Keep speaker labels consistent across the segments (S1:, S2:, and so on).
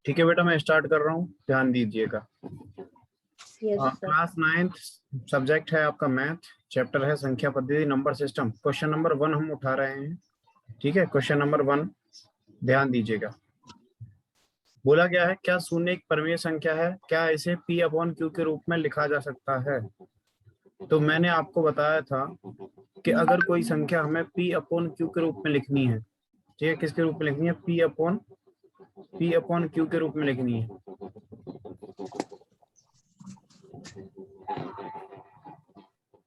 S1: ठीक है बेटा, मैं स्टार्ट कर रहा हूँ, ध्यान दीजिएगा।
S2: Yes sir.
S1: Class 9th subject है आपका मैथ, चैप्टर है संख्या पद्धति नंबर सिस्टम। क्वेश्चन नंबर 1 हम उठा रहे हैं। ठीक है, क्वेश्चन नंबर 1 ध्यान दीजिएगा। बोला गया है क्या शून्य एक परिमेय संख्या है, क्या इसे p अपॉन क्यू के रूप में लिखा जा सकता है। तो मैंने आपको बताया था कि अगर कोई संख्या हमें p अपॉन क्यू के रूप में लिखनी है, ठीक है, किसके रूप में लिखनी है, p अपॉन क्यू के रूप में लिखनी है।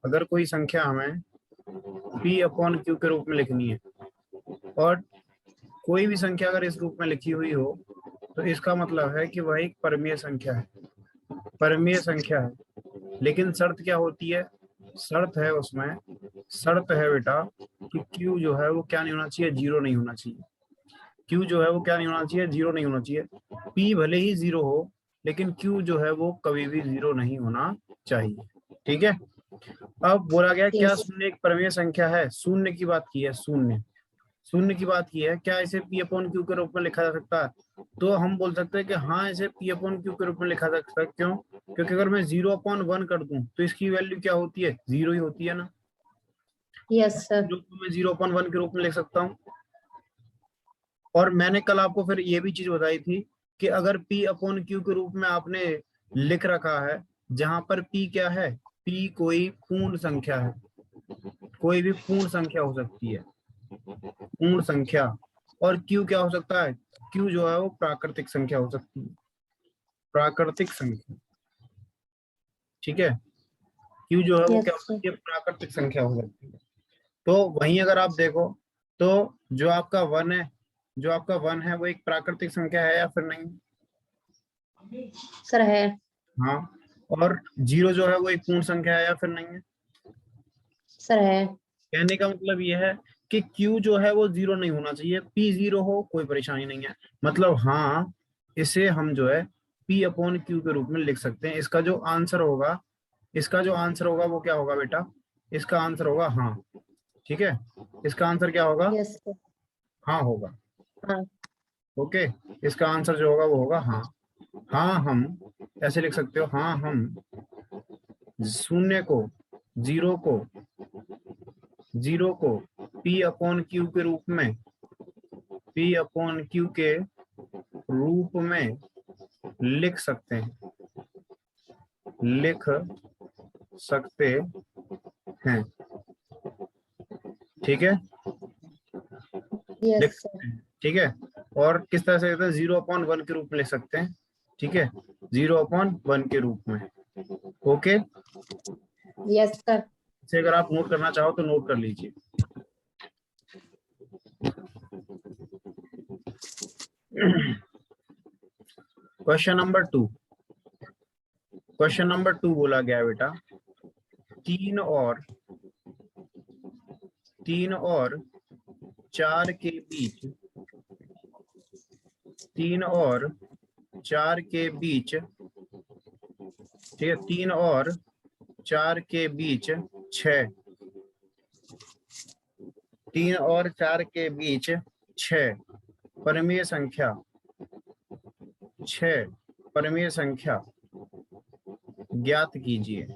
S1: अगर कोई संख्या हमें p अपॉन क्यू के रूप में लिखनी है और कोई भी संख्या अगर इस रूप में लिखी हुई हो तो इसका मतलब है कि वह एक परिमेय संख्या है, परिमेय संख्या है। लेकिन शर्त क्या होती है, शर्त है उसमें, शर्त है बेटा कि q जो है वो क्या नहीं होना चाहिए, जीरो नहीं होना चाहिए। q जो है वो क्या नहीं होना चाहिए, जीरो नहीं होना चाहिए। p भले ही जीरो हो लेकिन q जो है वो कभी भी जीरो नहीं होना चाहिए। ठीक है, अब बोला गया क्या
S2: यस
S1: शून्य एक परिमेय संख्या है, शून्य की बात की है, शून्य शून्य की बात की है, क्या इसे p अपॉन क्यू के रूप में लिखा जा सकता है। तो हम बोल सकते हैं कि हाँ इसे p अपॉन क्यू के रूप में लिखा जा सकता है। क्यों, क्योंकि अगर मैं 0/1 कर दूं तो इसकी वैल्यू क्या होती है, जीरो ही होती है ना।
S2: Yes sir.
S1: जो मैं 0/1 के रूप में लिख सकता हूँ। और मैंने कल आपको फिर ये भी चीज बताई थी कि अगर p अपॉन क्यू के रूप में आपने लिख रखा है, जहां पर p क्या है, p कोई पूर्ण संख्या है, कोई भी पूर्ण संख्या हो सकती है, पूर्ण संख्या। और q क्या हो सकता है, q जो है वो प्राकृतिक संख्या हो सकती है, प्राकृतिक संख्या। ठीक है, q जो है वो क्या हो
S2: यस सर।
S1: सकती है, प्राकृतिक संख्या हो सकती है। तो वहीं अगर आप देखो तो जो आपका 1 है, जो आपका 1 है वो एक प्राकृतिक संख्या है या फिर नहीं।
S2: सर है।
S1: हाँ, और 0 जो है वो एक पूर्ण संख्या है या फिर नहीं है।
S2: सर है।
S1: कहने का मतलब ये है कि q जो है वो जीरो नहीं होना चाहिए, p जीरो हो कोई परेशानी नहीं है। मतलब हाँ, इसे हम जो है p अपॉन क्यू के रूप में लिख सकते हैं। इसका जो आंसर होगा, इसका जो आंसर होगा वो क्या होगा बेटा, इसका आंसर होगा हाँ। ठीक है, इसका आंसर क्या होगा,
S2: यस सर।
S1: हाँ होगा।
S2: हाँ।
S1: ओके, इसका आंसर जो होगा वो होगा हाँ। हाँ हम ऐसे लिख सकते हो, हाँ हम शून्य को, जीरो को, जीरो को p अपॉन क्यू के रूप में, p अपॉन क्यू के रूप में लिख सकते हैं, लिख सकते हैं। ठीक है, लिख
S2: यस सर।
S1: सकते हैं। ठीक है, और किस तरह से लिखते हैं, 0/1 के रूप में लिख सकते हैं। ठीक है, 0/1 के रूप में। Okay,
S2: yes sir.
S1: इसे अगर आप नोट करना चाहो तो नोट कर लीजिए। क्वेश्चन नंबर 2, क्वेश्चन नंबर 2 बोला गया है बेटा, 3 और 4 के बीच, 3 और 4 के बीच, ठीक है, 3 और 4 के बीच 6, 3 और 4 के बीच 6 परिमेय संख्या, 6 परिमेय संख्या ज्ञात कीजिए,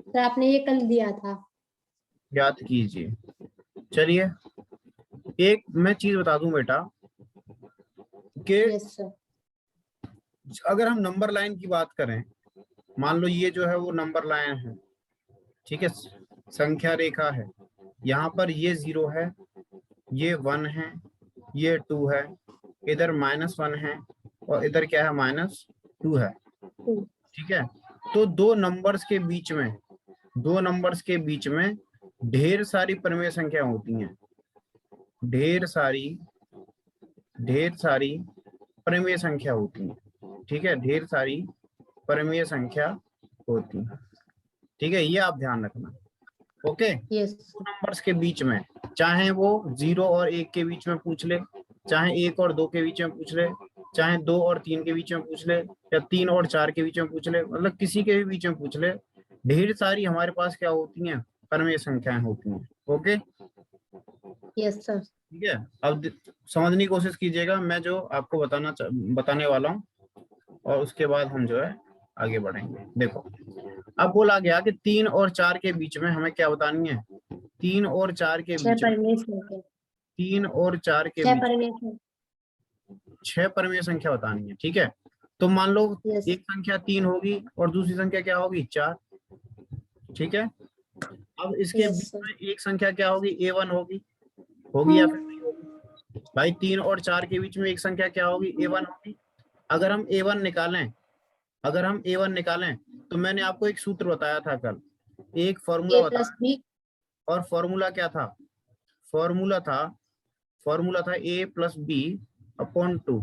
S2: सर आपने ये कल दिया था।
S1: ज्ञात कीजिए। चलिए, एक मैं चीज बता दूं बेटा कि
S2: यस सर।
S1: अगर हम नंबर लाइन की बात करें, मान लो ये जो है वो नंबर लाइन है, ठीक है, संख्या रेखा है, यहाँ पर ये 0 है, ये 1 है, ये 2 है, इधर -1 है और इधर क्या है, -2 है। ठीक है, तो दो नंबर्स के बीच में, दो नंबर्स के बीच में ढेर सारी परिमेय संख्या होती हैं, ढेर सारी परिमेय संख्या होती है। ठीक है, ढेर सारी परिमेय संख्या होती है। ठीक है, ये आप ध्यान रखना। ओके,
S2: यस
S1: दो नंबर्स के बीच में, चाहे वो 0 और 1 के बीच में पूछ ले, चाहे 1 और 2 के बीच में पूछ ले, चाहे 2 और 3 के बीच में पूछ ले, या 3 और 4 के बीच में पूछ ले, मतलब किसी के भी बीच में पूछ ले, ढेर सारी हमारे पास क्या होती हैं, परिमेय संख्याएं होती हैं। Okay,
S2: yes sir.
S1: ठीक है, अब समझने की कोशिश कीजिएगा मैं जो आपको बताने वाला हूँ, और उसके बाद हम जो है आगे बढ़ेंगे। देखो, अब बोला गया कि 3 और 4 के बीच में हमें क्या बतानी है, 3 और 4 के
S2: 6
S1: बीच में,
S2: परिमेय संख्या,
S1: 3 और 4 के
S2: 6
S1: बीच
S2: परिमेय संख्या।
S1: 6 परमेय संख्या बतानी है। ठीक है, तो मान लो
S2: यस
S1: एक संख्या 3 होगी और दूसरी संख्या क्या होगी, 4। ठीक है, अब इसके
S2: यस
S1: बीच
S2: सर।
S1: में एक संख्या क्या होगी, A1 होगी या फिर नहीं होगी भाई। 3 और 4 के बीच में एक संख्या क्या होगी, A1 होगी। अगर हम A1 निकालें, तो मैंने आपको एक सूत्र बताया था कल, एक फॉर्मूला
S2: A
S1: बताया,
S2: प्लस बी।
S1: और फॉर्मूला क्या था, फॉर्मूला था A+B/2।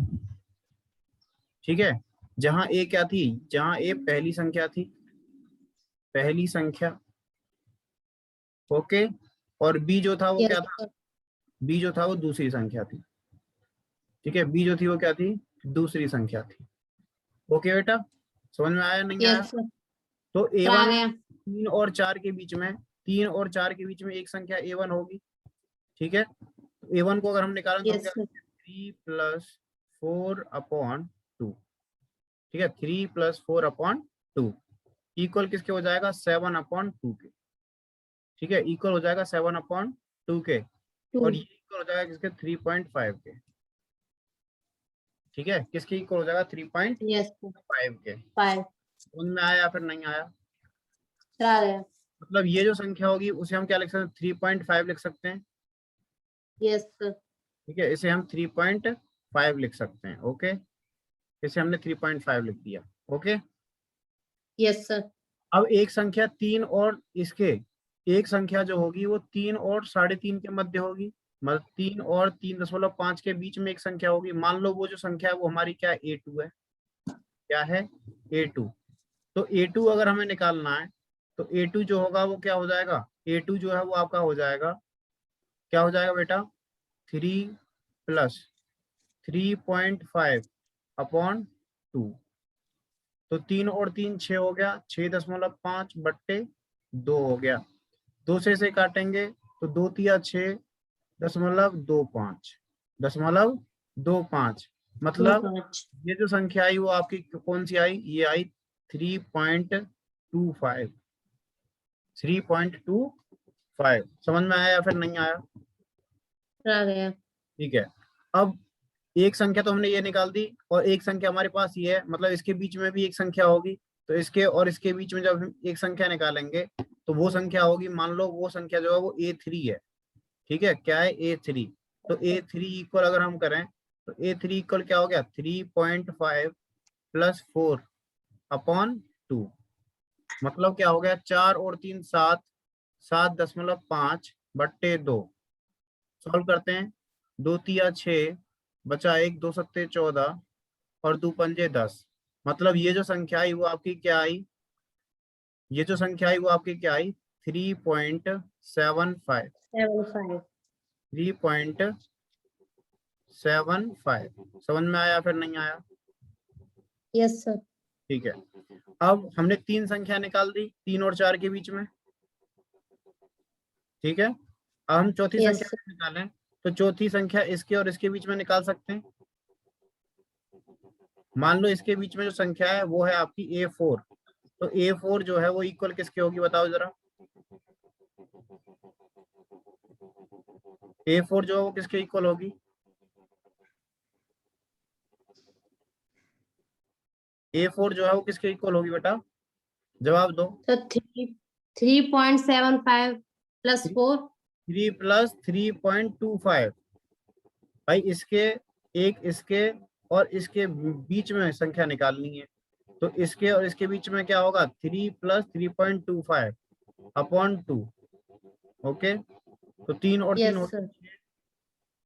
S1: ठीक है, जहां A क्या थी, जहां A पहली संख्या थी, पहली संख्या, ओके, और B जो था वो
S2: यस
S1: क्या था,
S2: सर।
S1: B जो था वो दूसरी संख्या थी। ठीक है, B जो थी वो क्या थी, दूसरी संख्या थी। ओके बेटा, समझ में आया नहीं आया?
S2: Yes sir.
S1: तो
S2: आ
S1: A1
S2: गया।
S1: 3 और 4 के बीच में, 3 और 4 के बीच में एक संख्या A1 होगी। ठीक है, A1 को अगर हम निकालें तो हम
S2: यस
S1: क्या
S2: सर।
S1: 3+4/2। ठीक है, 3+4/2 इक्वल किसके हो जाएगा, 7/2 के। ठीक है, इक्वल हो जाएगा 7/2 के,
S2: 2।
S1: और ये इक्वल हो जाएगा किसके, 3.5 के। ठीक है, किसके इक्वल हो जाएगा, 3.5
S2: यस सर।
S1: के।
S2: 5।
S1: समझ में आया या फिर नहीं आया?
S2: आ गया।
S1: मतलब ये जो संख्या होगी उसे हम क्या लिख सकते हैं, 3.5 लिख सकते हैं।
S2: Yes sir.
S1: ठीक है, इसे हम 3.5 लिख सकते हैं। ओके, इसे हमने 3.5 लिख दिया। Okay,
S2: yes sir.
S1: अब एक संख्या 3 और इसके, एक संख्या जो होगी वो 3 और 3.5 के मध्य होगी, मतलब 3 और 3.5 के बीच में एक संख्या होगी। मान लो वो जो संख्या है वो हमारी क्या है, A2 है। क्या है, A2। तो A2 अगर हमें निकालना है, तो A2 जो होगा वो क्या हो जाएगा, A2 जो है वो आपका हो जाएगा, क्या हो जाएगा बेटा, 3+3.5/2। तो 3 और 3 6 हो गया, 6.5/2 हो गया। 2 से इसे काटेंगे तो 2 तिया 6.25, 0.25,
S2: 2
S1: मतलब
S2: 5।
S1: ये जो संख्या आई वो आपकी कौन सी आई, ये आई 3.25, 3.25। समझ में आया या फिर नहीं आया?
S2: आ गया।
S1: ठीक है, अब एक संख्या तो हमने ये निकाल दी, और एक संख्या हमारे पास ये है, मतलब इसके बीच में भी एक संख्या होगी। तो इसके और इसके बीच में जब हम एक संख्या निकालेंगे तो वो संख्या होगी, मान लो वो संख्या जो है वो A3 है। ठीक है, क्या है, A3। तो A3 इक्वल अगर हम करें तो A3 इक्वल क्या हो गया, 3.5+4/2, मतलब क्या हो गया, 4 और 3 7, 7.5/2। सॉल्व करते हैं, 2 तिया 6, बचा 1, 2 सत्ते 14, और 2 पंजे 10। मतलब ये जो संख्या आई वो आपकी क्या आई, ये जो संख्या आई वो आपकी क्या आई, 3.75,
S2: 7 5।
S1: 3.75। समझ में आया फिर नहीं आया?
S2: Yes sir.
S1: ठीक है, अब हमने 3 संख्या निकाल दी 3 और 4 के बीच में। ठीक है, अब हम चौथी
S2: यस
S1: संख्या
S2: सर।
S1: निकालें, तो चौथी संख्या इसके और इसके बीच में निकाल सकते हैं। मान लो इसके बीच में जो संख्या है वो है आपकी A4। तो A4 जो है वो इक्वल किसके होगी, बताओ जरा। A4 जो है वो किसके इक्वल होगी, A4 जो है वो किसके इक्वल होगी बेटा, जवाब दो।
S2: तो 3.75 प्लस 4।
S1: 3+3.25। भाई इसके, एक इसके और इसके बीच में संख्या निकालनी है, तो इसके और इसके बीच में क्या होगा, 3+3.25/2। ओके, तो 3 और 3
S2: यस
S1: हो
S2: सर।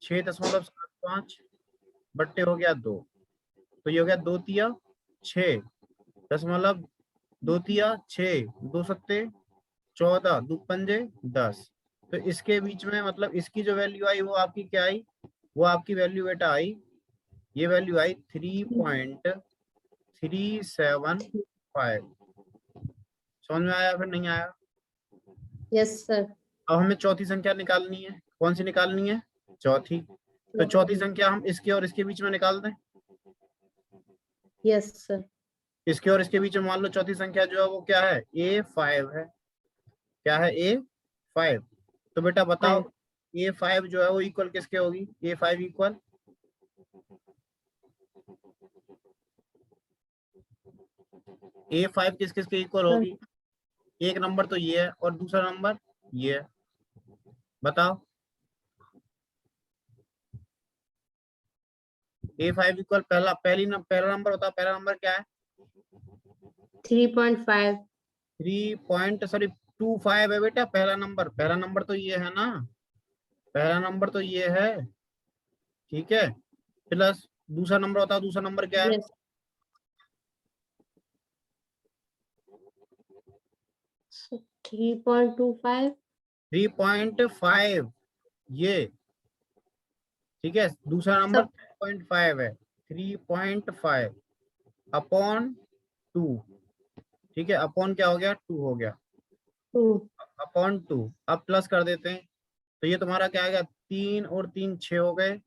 S1: 6.75 हो गया 2। तो ये हो गया 2 तिया 6, 2 तिया 6, 2 सत्ते 14, 2 पंजे 10। तो इसके बीच में मतलब इसकी जो वैल्यू आई वो आपकी क्या आई, वो आपकी वैल्यू बेटा आई, ये वैल्यू आई 3.375। समझ में आया फिर नहीं आया?
S2: Yes sir.
S1: अब हमें चौथी संख्या निकालनी है, कौन सी निकालनी है, चौथी। तो चौथी संख्या हम इसके और इसके बीच में निकाल दें।
S2: Yes sir.
S1: इसके और इसके बीच में मान लो चौथी संख्या जो है वो क्या है, A5 है। क्या है, A5। तो बेटा बताओ A5 जो है वो इक्वल किसके होगी, A5 इक्वल A5 किस किस के इक्वल होगी। एक नंबर तो ये है और दूसरा नंबर ये है। बताओ A5 इक्वल पहला नंबर होता है, पहला नंबर क्या है
S2: 3.5।
S1: 3.25 है बेटा पहला नंबर तो ये है ना, पहला नंबर तो ये है, ठीक है। प्लस दूसरा नंबर होता है, दूसरा नंबर क्या है
S2: यस 3.25।
S1: 3.5 ये, ठीक है। दूसरा नंबर
S2: सब
S1: 3.5 है, 3.5 अपॉन 2, ठीक है। अपॉन क्या हो गया, 2 हो गया,
S2: 2।
S1: अपॉन 2। अब प्लस कर देते हैं तो ये तुम्हारा क्या आ गया, 3 और 3 6 हो गए,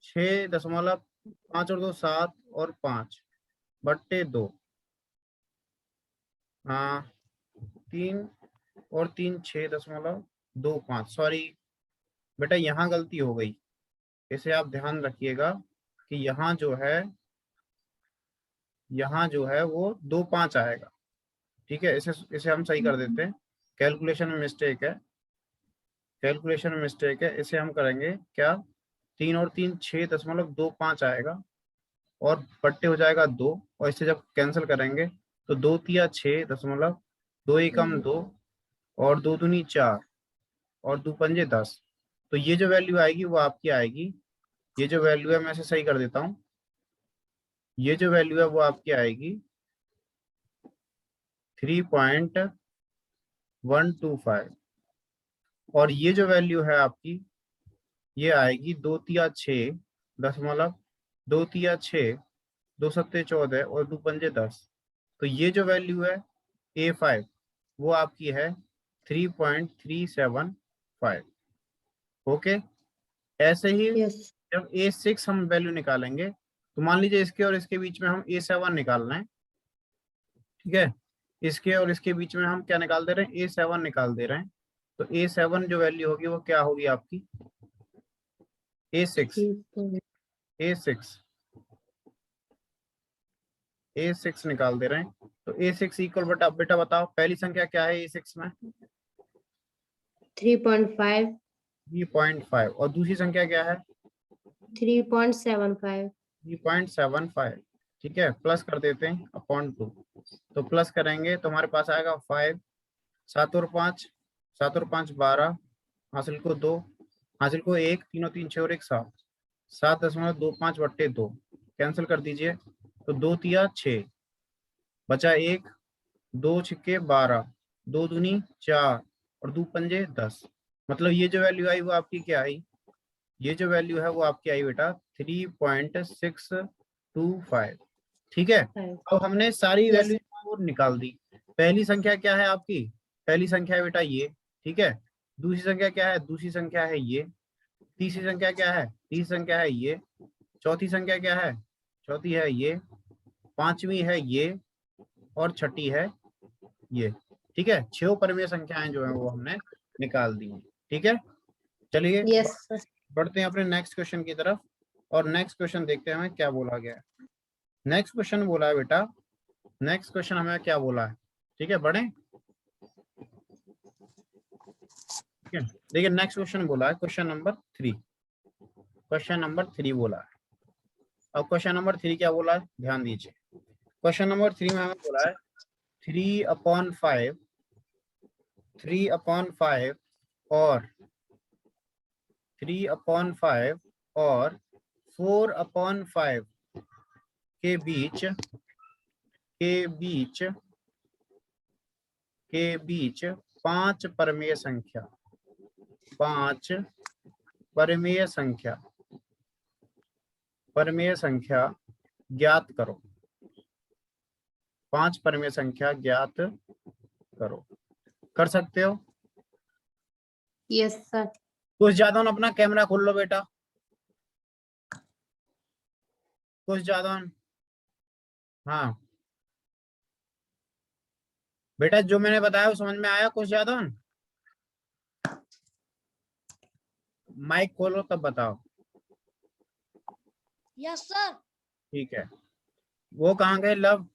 S1: 6.5 और 2 7 और 5 बट्टे 2। हाँ 3 और 3 6.25, सॉरी बेटा यहाँ गलती हो गई। इसे आप ध्यान रखिएगा कि यहाँ जो है वो 2.5 आएगा, ठीक है। इसे इसे हम सही कर देते हैं, कैलकुलेशन में मिस्टेक है, कैलकुलेशन में मिस्टेक है। इसे हम करेंगे क्या, 3 और 3 6.25 आएगा और बट्टे हो जाएगा 2, और इसे जब कैंसिल करेंगे तो 2 तिया 6 2 एकम 2 और 2 दूनी 4 और 2 पंजे 10। तो ये जो वैल्यू आएगी वो आपकी आएगी, ये जो वैल्यू है मैं इसे सही कर देता हूँ, ये जो वैल्यू है वो आपकी आएगी 3.125, और ये जो वैल्यू है आपकी ये आएगी 2 तिया 6 2 तिया 6 2 सत्ते 14 और 2 पंजे 10। तो ये जो वैल्यू है A5 वो आपकी है 3.375। ओके। ऐसे ही
S2: यस
S1: जब A6 हम वैल्यू निकालेंगे तो मान लीजिए इसके और इसके बीच में हम A7 निकाल रहे हैं, ठीक है। इसके और इसके बीच में हम क्या निकाल दे रहे हैं, A7 निकाल दे रहे हैं। तो A7 जो वैल्यू होगी वो क्या होगी आपकी, A6 A6 A6 निकाल दे रहे हैं। तो A6 इक्वल बेटा बताओ पहली संख्या क्या है A6 में,
S2: 3.5
S1: 3.5, और दूसरी संख्या क्या है
S2: 3.75
S1: 3.75, ठीक है। प्लस कर देते हैं अपॉन 2। तो प्लस करेंगे तो हमारे पास आएगा 5, 7 और 5 7 और 5 12, हासिल को 2, हासिल को 1, 3 और 3 6 और 1 7, 7.25 बट्टे 2, कैंसिल कर दीजिए तो 2 तिया 6 बचा 1, 2 छिक्के 12, 2 दूनी 4 और 2 पंजे 10। मतलब ये जो वैल्यू आई वो आपकी क्या आई, ये जो वैल्यू है वो आपकी आई बेटा 3.625, ठीक है। अब हमने सारी
S2: यस
S1: वैल्यू वो निकाल दी। पहली संख्या क्या है आपकी, पहली संख्या है बेटा ये, ठीक है। दूसरी संख्या क्या है, दूसरी संख्या है ये। तीसरी संख्या क्या है, तीसरी संख्या है ये। चौथी संख्या क्या है, चौथी है ये। पांचवी है ये और छठी है ये, ठीक है। 6 परिमेय संख्याएं जो है वो हमने निकाल दी हैं, ठीक है। चलिए
S2: यस सर।
S1: बढ़ते हैं अपने नेक्स्ट क्वेश्चन की तरफ, और नेक्स्ट क्वेश्चन देखते हैं हमें क्या बोला गया है। नेक्स्ट क्वेश्चन बोला है बेटा, नेक्स्ट क्वेश्चन हमें क्या बोला है, ठीक है बढ़े, ठीक है। देखिए नेक्स्ट क्वेश्चन बोला है क्वेश्चन नंबर 3, क्वेश्चन नंबर 3 बोला है। अब क्वेश्चन नंबर 3 क्या बोला है, ध्यान दीजिए। क्वेश्चन नंबर 3 में हमें बोला है 3/5 3/5 और 3/5 और 4/5 के बीच के बीच 5 परिमेय संख्या, 5 परिमेय संख्या ज्ञात करो, 5 परिमेय संख्या ज्ञात करो। कर सकते हो,
S2: यस सर।
S1: कुछ ज्यादा अपना कैमरा खोल लो बेटा, कुछ ज्यादा। हाँ बेटा, जो मैंने बताया वो समझ में आया? कुछ ज्यादा माइक खोलो तब बताओ।
S3: Yes sir.
S1: ठीक है, वो कहाँ गए? लव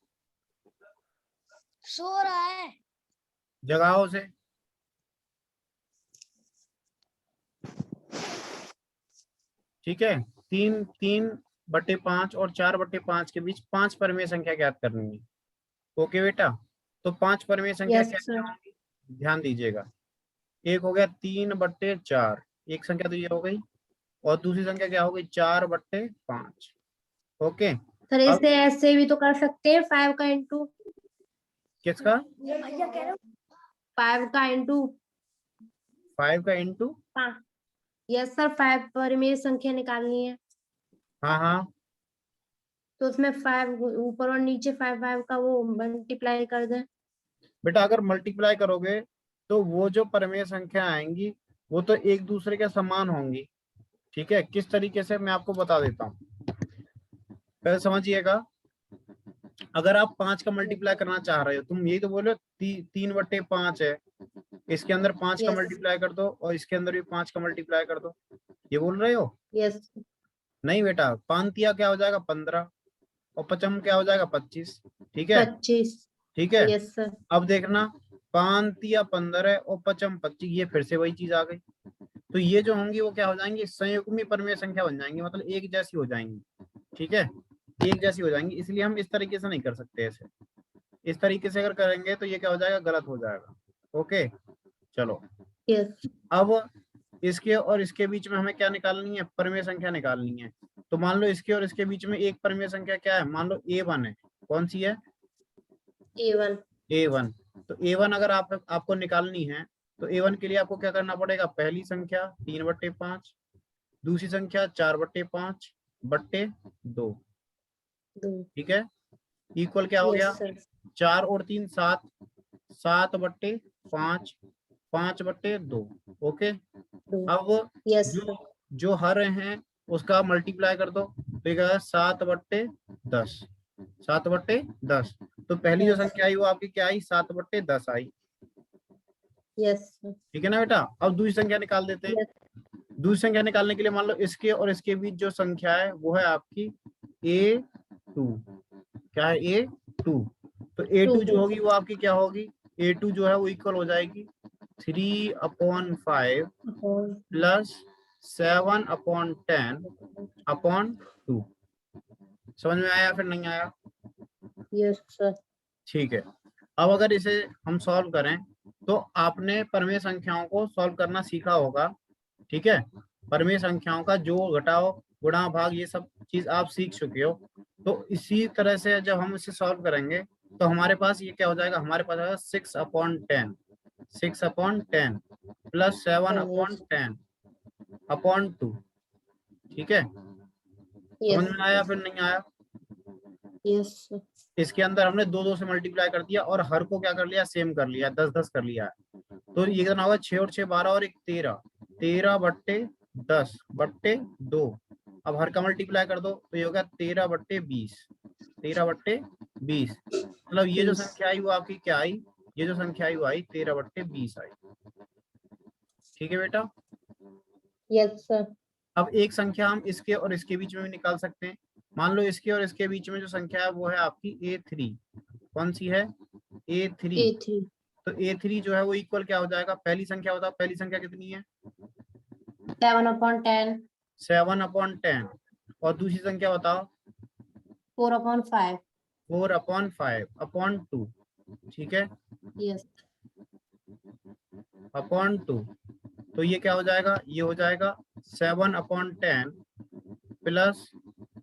S3: सो रहा है।
S1: जगाओ से। ठीक है, 3/5 और 4/5 के बीच 5 परिमेय संख्या ज्ञात करनी है। ओके बेटा, तो 5 परिमेय संख्या
S2: यस
S1: क्या
S2: सर।
S1: होंगी? ध्यान दीजिएगा। एक हो गया 3/4, एक संख्या तो ये हो गई, और दूसरी संख्या क्या हो गई? 4/5। ओके,
S2: सर
S1: अब
S2: इसे ऐसे भी तो कर सकते हैं, 5 का इंटू
S1: किसका?
S3: भैया कह रहे हो
S2: 5 का इंटू
S1: 5 का इंटू।
S2: यस सर, 5 परिमेय संख्या निकालनी है
S1: हाँ हाँ,
S2: तो उसमें 5 ऊपर और नीचे 5 का वो मल्टीप्लाई कर दें।
S1: बेटा अगर मल्टीप्लाई करोगे तो वो जो परिमेय संख्या आएंगी वो तो एक दूसरे के समान होंगी। ठीक है, किस तरीके से मैं आपको बता देता हूँ, पहले समझिएगा। अगर आप 5 का मल्टीप्लाई करना चाह रहे हो, तुम यही तो बोलो 3/5 है, इसके अंदर 5 का
S2: यस
S1: मल्टीप्लाई कर दो और इसके अंदर भी 5 का मल्टीप्लाई कर दो, ये बोल रहे हो?
S2: यस
S1: नहीं बेटा, 5 क्या हो जाएगा? 15, और 5 क्या हो जाएगा? 25। ठीक है,
S2: 25।
S1: ठीक है।
S2: Yes sir.
S1: अब देखना, 5 15 और 25, ये फिर से वही चीज आ गई। तो ये जो होंगी वो क्या हो जाएंगी? संयुग्मी परिमेय संख्या बन जाएंगी, मतलब एक जैसी हो जाएंगी। ठीक है, एक जैसी हो जाएंगी, इसलिए हम इस तरीके से नहीं कर सकते ऐसे। इस तरीके से अगर करेंगे तो ये क्या हो जाएगा? गलत हो जाएगा। ओके, चलो।
S2: यस
S1: अब इसके और इसके बीच में हमें क्या निकालनी है? परिमेय संख्या निकालनी है। तो मान लो इसके और इसके बीच में एक परिमेय संख्या क्या है? मान लो A1 है। कौन सी है?
S2: A1।
S1: A1। तो A1 अगर आपको निकालनी है तो A1 के लिए आपको क्या करना पड़ेगा? पहली संख्या 3/5, दूसरी संख्या 4/5/2।
S2: 2।
S1: ठीक है, इक्वल क्या हो गया?
S2: Yes sir.
S1: 4 और 3 7, 7/5, 5/2। ओके,
S2: 2।
S1: अब
S2: यस
S1: जो
S2: सर।
S1: जो हर हैं उसका मल्टीप्लाई कर दो, तो ये क्या है? 7/10। 7/10। तो पहली जो
S2: यस
S1: संख्या आई वो आपकी क्या आई? 7/10 आई।
S2: Yes sir.
S1: ठीक है ना बेटा? अब दूसरी संख्या निकाल देते हैं।
S2: यस
S1: दूसरी संख्या निकालने के लिए मान लो इसके और इसके बीच जो संख्या है वो है आपकी A2। क्या है? A2। तो A2 जो
S2: 2।
S1: होगी वो आपकी क्या होगी? A2 जो है वो इक्वल हो जाएगी 3/5 प्लस 7/10/2। समझ में आया फिर नहीं आया?
S2: Yes sir.
S1: ठीक है, अब अगर इसे हम सॉल्व करें तो आपने परिमेय संख्याओं को सॉल्व करना सीखा होगा। ठीक है, परिमेय संख्याओं का जोड़ घटाओ गुणा भाग ये सब चीज आप सीख चुके हो। तो इसी तरह से जब हम इसे सॉल्व करेंगे तो हमारे पास ये क्या हो जाएगा? हमारे पास आएगा 6/10 प्लस 7/10/2। ठीक है, समझ में आया फिर नहीं आया?
S2: Yes sir.
S1: इसके अंदर हमने 2 2 से मल्टीप्लाई कर दिया और हर को क्या कर लिया? सेम कर लिया, 10 10 कर लिया। तो ये कितना होगा? 6 और 6 12 और 1 13, 13/10/2। अब हर का मल्टीप्लाई कर दो तो ये होगा 13/20। 13/20, मतलब ये जो
S2: 20।
S1: संख्या आई वो आपकी क्या आई? ये जो संख्या आई वो आई 13/20 आई। ठीक है बेटा,
S2: यस सर।
S1: अब एक संख्या हम इसके और इसके बीच में भी निकाल सकते हैं। मान लो इसके और इसके बीच में जो संख्या है वो है आपकी A3। कौन सी है? A3।
S2: A3।
S1: तो A3 जो है वो इक्वल क्या हो जाएगा? पहली संख्या बताओ, पहली संख्या कितनी है?
S2: 7/10।
S1: 7/10। और दूसरी संख्या बताओ?
S2: 4/5।
S1: 4/5/2। ठीक है,
S2: यस।
S1: /2। तो ये क्या हो जाएगा? ये हो जाएगा 7/10 प्लस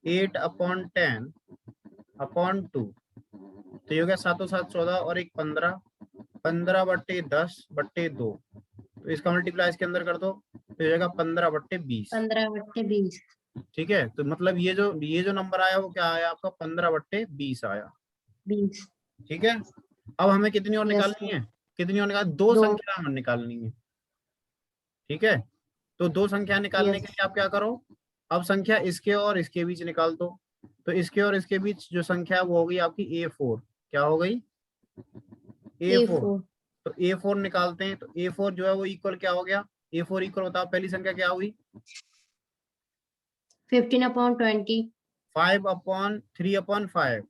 S1: 8/10/2। तो ये हो गया 7 7 14 और 1 15, 15/10/2। तो इसका मल्टीप्लाई इसके अंदर कर दो तो ये जाएगा 15/20।
S2: 15/20।
S1: ठीक है, तो मतलब ये जो नंबर आया वो क्या आया आपका? 15/20 आया।
S2: 20।
S1: ठीक है, अब हमें कितनी और
S2: यस
S1: निकालनी
S2: सर।
S1: है? कितनी और निकाल? 2
S2: 2।
S1: संख्या हमें निकालनी है। ठीक है, तो दो संख्या निकालने के
S2: Yes.
S1: लिए आप क्या करो, अब संख्या इसके और इसके बीच निकाल दो। तो इसके और इसके बीच जो संख्या है वो होगी आपकी A4। क्या हो गई? A4।
S2: A4
S1: तो A4 निकालते हैं, तो A4 जो है वो इक्वल क्या हो गया? A4 इक्वल बताओ, पहली संख्या क्या हुई?
S2: 15/20
S1: 5/3/5।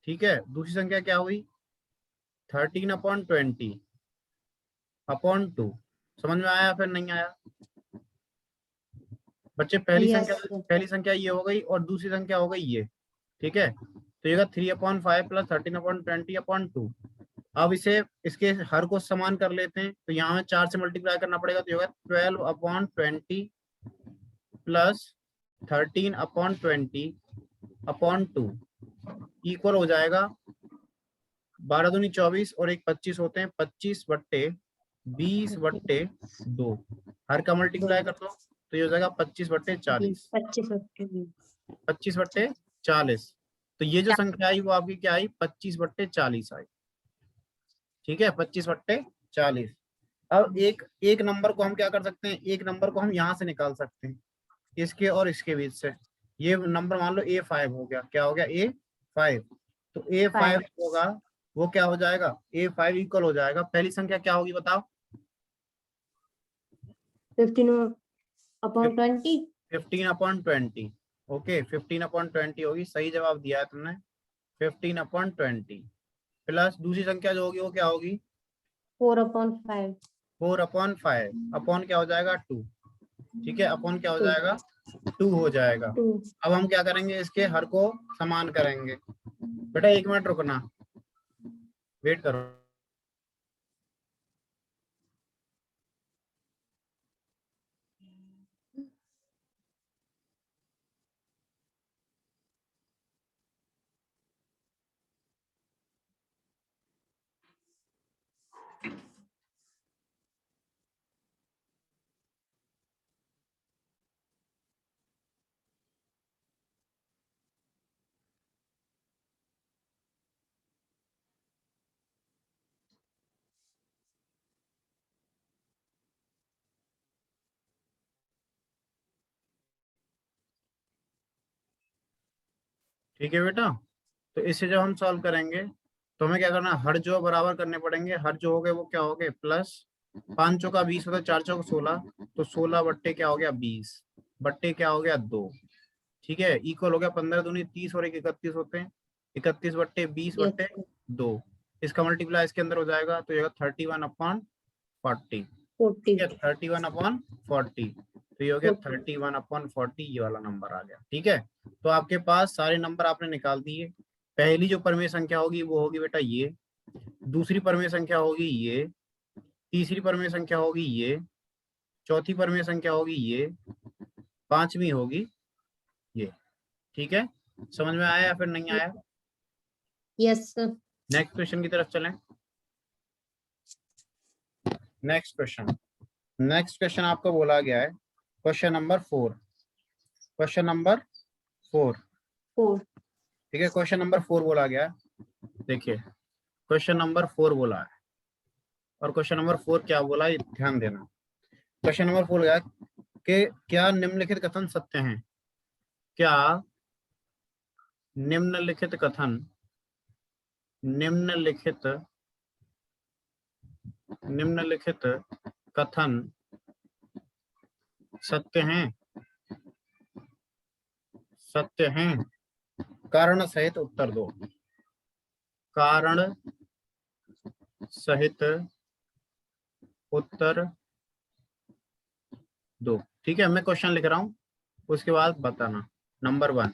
S1: ठीक है, दूसरी संख्या क्या हुई? 13/20/2। समझ में आया फिर नहीं आया बच्चे?
S2: Yes.
S1: पहली संख्या ये हो गई और दूसरी संख्या हो गई ये। ठीक है, तो ये 3/5 प्लस 13/20/2। अब इसे इसके हर को समान कर लेते हैं, तो यहाँ 4 से मल्टीप्लाई करना पड़ेगा, तो ये होगा 12/20 प्लस 13/20/2 इक्वल हो जाएगा 12 दूनी 24 और एक 25 होते हैं, 25/20/2। हर का मल्टीप्लाई कर दो तो ये हो जाएगा 25/40। 25/40। तो ये जो संख्या आई वो आपकी क्या आई? 25/40 आई। ठीक है, 25/40। अब एक नंबर को हम क्या कर सकते हैं, एक नंबर को हम यहाँ से निकाल सकते हैं, इसके और इसके बीच से। ये नंबर मान लो A5 हो गया। क्या हो गया? A5। तो A5 होगा वो क्या हो जाएगा? A5 इक्वल हो जाएगा, पहली संख्या क्या होगी बताओ?
S2: 15/20
S1: 15/20। ओके, 15/20 होगी, सही जवाब दिया है तुमने। 15/20 प्लस दूसरी संख्या जो होगी वो क्या होगी?
S2: 4/5
S1: 4/5 अपॉन क्या हो जाएगा? 2। ठीक है, अपॉन क्या हो जाएगा? 2 हो जाएगा।
S2: 2
S1: अब हम क्या करेंगे, इसके हर को समान करेंगे। बेटा 1 मिनट रुकना, वेट करो। ठीक है बेटा, तो इसे जब हम सॉल्व करेंगे तो हमें क्या करना है, हर जो बराबर करने पड़ेंगे। हर जो हो गए वो क्या हो गए? प्लस 5 चौका 20 होता है, 4 चौका 16, तो 16 बट्टे क्या हो गया? 20 बट्टे क्या हो गया? 2। ठीक है, इक्वल हो गया 15 दूनी 30 और एक 31 होते हैं, 31/20/2। इसका मल्टीप्लाई इसके अंदर हो जाएगा, तो ये 31/40। ठीक है, 31/40। तो ये हो गया 31/40, ये वाला नंबर आ गया। ठीक है, तो आपके पास सारे नंबर आपने निकाल दिए। पहली जो परमेय संख्या होगी वो होगी बेटा ये, दूसरी परमेय संख्या होगी ये, तीसरी परमेय संख्या होगी ये, चौथी परमेय संख्या होगी ये, पांचवी होगी ये। ठीक है, समझ में आया या फिर नहीं आया?
S2: यस
S1: नेक्स्ट क्वेश्चन की तरफ चलें। नेक्स्ट क्वेश्चन आपको बोला गया है क्वेश्चन नंबर 4। Question number 4।
S2: 4
S1: ठीक है, क्वेश्चन नंबर 4 बोला गया है। देखिए क्वेश्चन नंबर 4 बोला है, और क्वेश्चन नंबर 4 क्या बोला है ध्यान देना। क्वेश्चन नंबर 4 गया कि क्या निम्नलिखित कथन सत्य हैं? क्या निम्नलिखित कथन कथन सत्य हैं? सत्य हैं? कारण सहित उत्तर दो। कारण सहित उत्तर दो। ठीक है, मैं क्वेश्चन लिख रहा हूं, उसके बाद बताना। नंबर 1,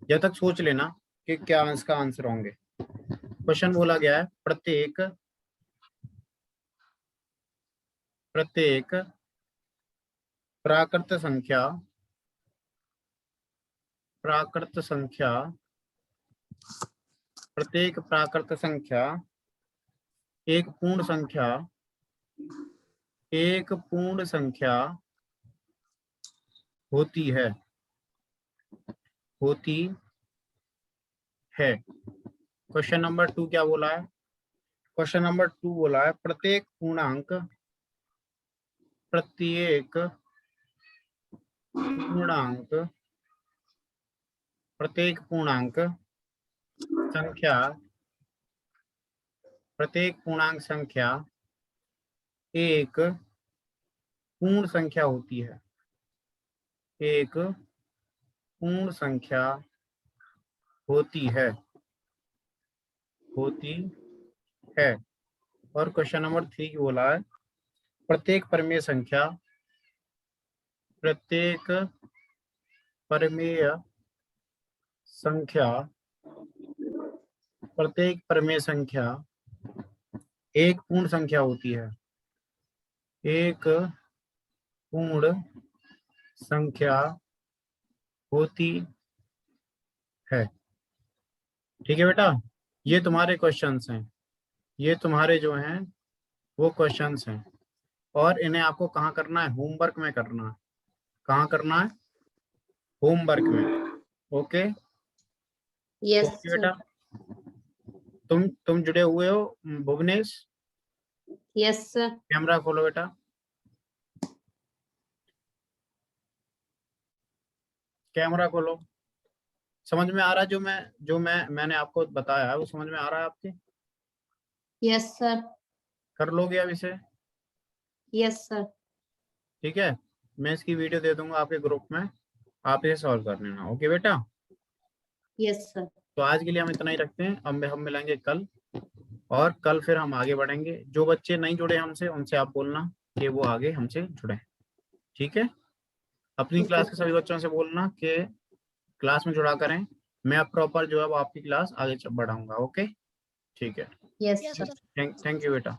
S1: जब तक सोच लेना कि क्या इसका आंसर होंगे। क्वेश्चन बोला गया है प्रत्येक प्राकृत संख्या प्रत्येक प्राकृत संख्या एक पूर्ण संख्या होती है। क्वेश्चन नंबर 2 क्या बोला है? क्वेश्चन नंबर 2 बोला है प्रत्येक पूर्णांक, प्रत्येक पूर्णांक संख्या, प्रत्येक पूर्णांक संख्या एक पूर्ण संख्या होती है, एक पूर्ण संख्या होती है, होती है। और क्वेश्चन नंबर 3 की बोला है प्रत्येक परमेय संख्या, प्रत्येक परमेय संख्या, प्रत्येक परमेय संख्या एक पूर्ण संख्या होती है, एक पूर्ण संख्या होती है। ठीक है बेटा, ये तुम्हारे क्वेश्चंस हैं, ये तुम्हारे जो हैं वो क्वेश्चंस हैं। और इन्हें आपको कहाँ करना है? होमवर्क में करना है। कहाँ करना है? होमवर्क में। ओके
S2: यस
S1: ओके बेटा, तुम जुड़े हुए हो? Bhuvnesh,
S2: yes sir.
S1: कैमरा खोलो बेटा। कैमरा खोलो। समझ में आ रहा है जो मैंने आपको बताया है, वो समझ में आ रहा है आपके?
S2: Yes sir.
S1: कर लोगे अब इसे?
S2: Yes sir.
S1: ठीक है, मैं इसकी वीडियो दे दूंगा आपके ग्रुप में, आप इसे सॉल्व कर लेना। ओके बेटा,
S2: यस सर।
S1: तो आज के लिए हम इतना ही रखते हैं। अब हम मिलेंगे कल, और कल फिर हम आगे बढ़ेंगे। जो बच्चे नहीं जुड़े हमसे, उनसे आप बोलना कि वो आगे हमसे जुड़े। ठीक है, अपनी क्लास के सभी बच्चों से बोलना कि क्लास में जुड़ा करें। मैं अब प्रॉपर जो है वो आपकी क्लास आगे बढ़ाऊंगा। ओके, ठीक है,
S2: yes
S3: yes
S2: sir.
S3: Sir.
S1: Thank you बेटा।